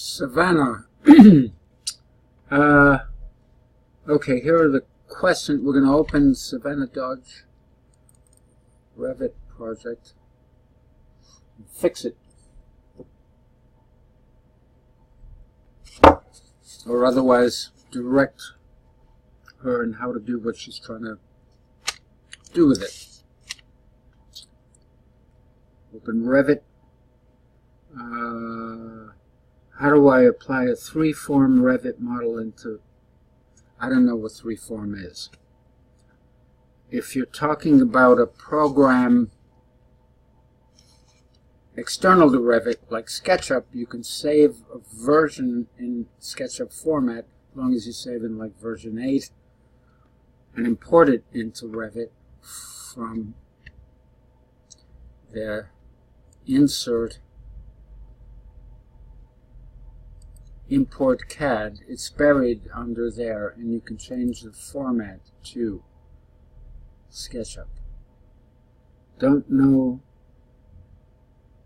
Savannah. Okay, here are the questions. We're going to open Savannah Dodge Revit project and fix it. Or otherwise direct her in how to do what she's trying to do with it. Open Revit. How do I apply a three-form Revit model into... I don't know what three-form is. If you're talking about a program external to Revit, like SketchUp, you can save a version in SketchUp format, as long as you save in like version 8, and import it into Revit from the insert import CAD. It's buried under there, and you can change the format to SketchUp. Don't know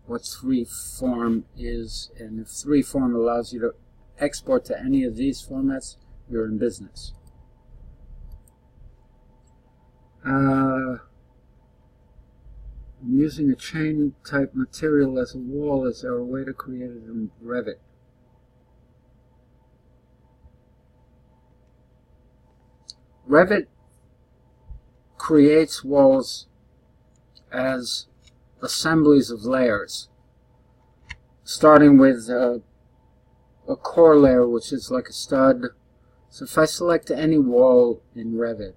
what 3form is, and if 3form allows you to export to any of these formats, you're in business. I'm using a chain type material as a wall. Is there a way to create it in Revit? Revit creates walls as assemblies of layers, starting with a core layer, which is like a stud. So if I select any wall in Revit,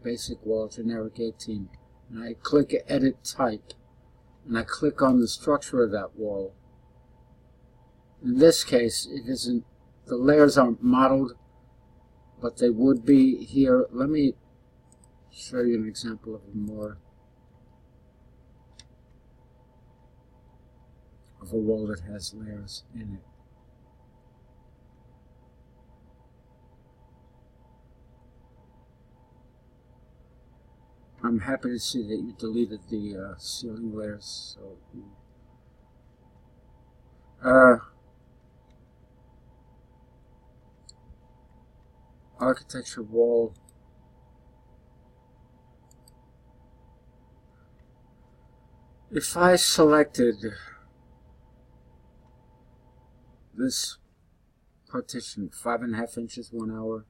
basic wall, generic 18, and I click Edit Type, and I click on the structure of that wall, in this case, it isn't, the layers aren't modeled, but they would be here. Let me show you an example of a wall that has layers in it. I'm happy to see that you deleted the ceiling layers. So, architecture wall. If I selected this partition, 5.5 inches, 1 hour,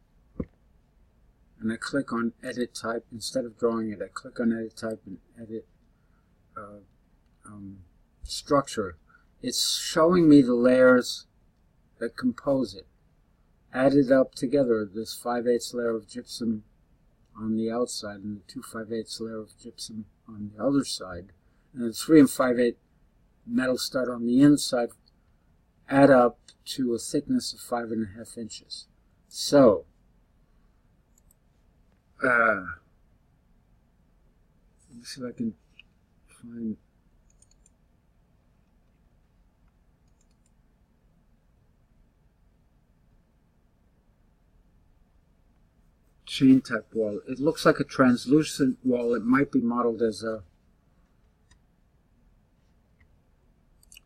and I click on Edit Type, instead of drawing it, I click on Edit Type and Edit Structure. It's showing me the layers that compose it, added up together. This 5/8 layer of gypsum on the outside and the 2 5/8 layer of gypsum on the other side, and the 3 5/8 metal stud on the inside add up to a thickness of 5.5 inches. So, let me see if I can find chain type wall. It looks like a translucent wall. It might be modeled as a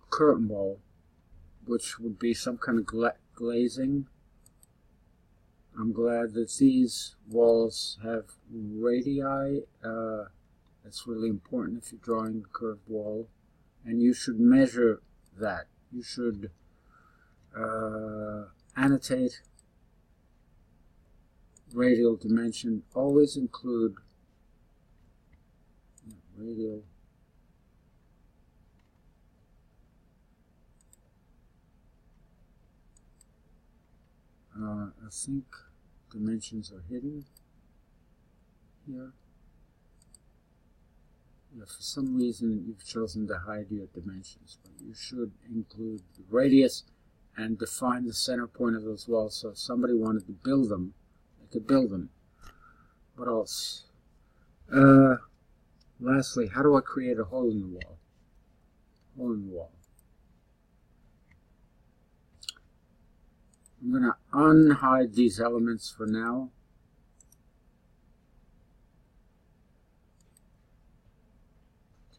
curtain wall, which would be some kind of glazing. I'm glad that these walls have radii. That's really important if you're drawing a curved wall, and you should measure that. You should annotate radial dimension. Always include radial I think dimensions are hidden here. Yeah, for some reason you've chosen to hide your dimensions, but you should include the radius and define the center point of those walls. So if somebody wanted to build them, they could build them. What else? Lastly, how do I create a hole in the wall? Hole in the wall. I'm going to unhide these elements for now.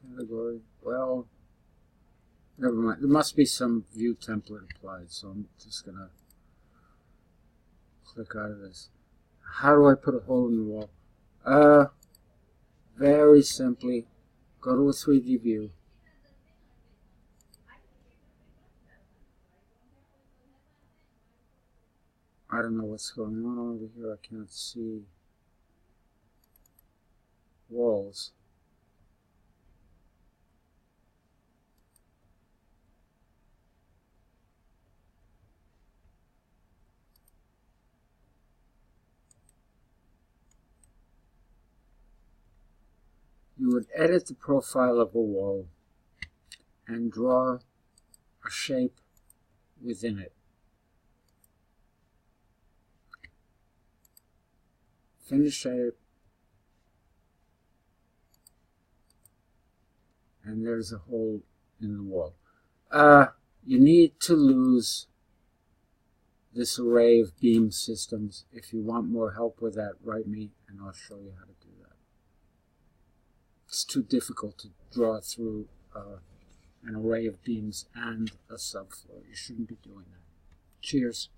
Category, well, Never mind. There must be some view template applied, so I'm just going to click out of this. How do I put a hole in the wall? Very simply, go to a 3D view. I don't know what's going on over here. I can't see walls. You would edit the profile of a wall and draw a shape within it. Finish shape, and there's a hole in the wall. You need to lose this array of beam systems. If you want more help with that, write me and I'll show you how to do that. It's too difficult to draw through an array of beams and a subfloor. You shouldn't be doing that. Cheers.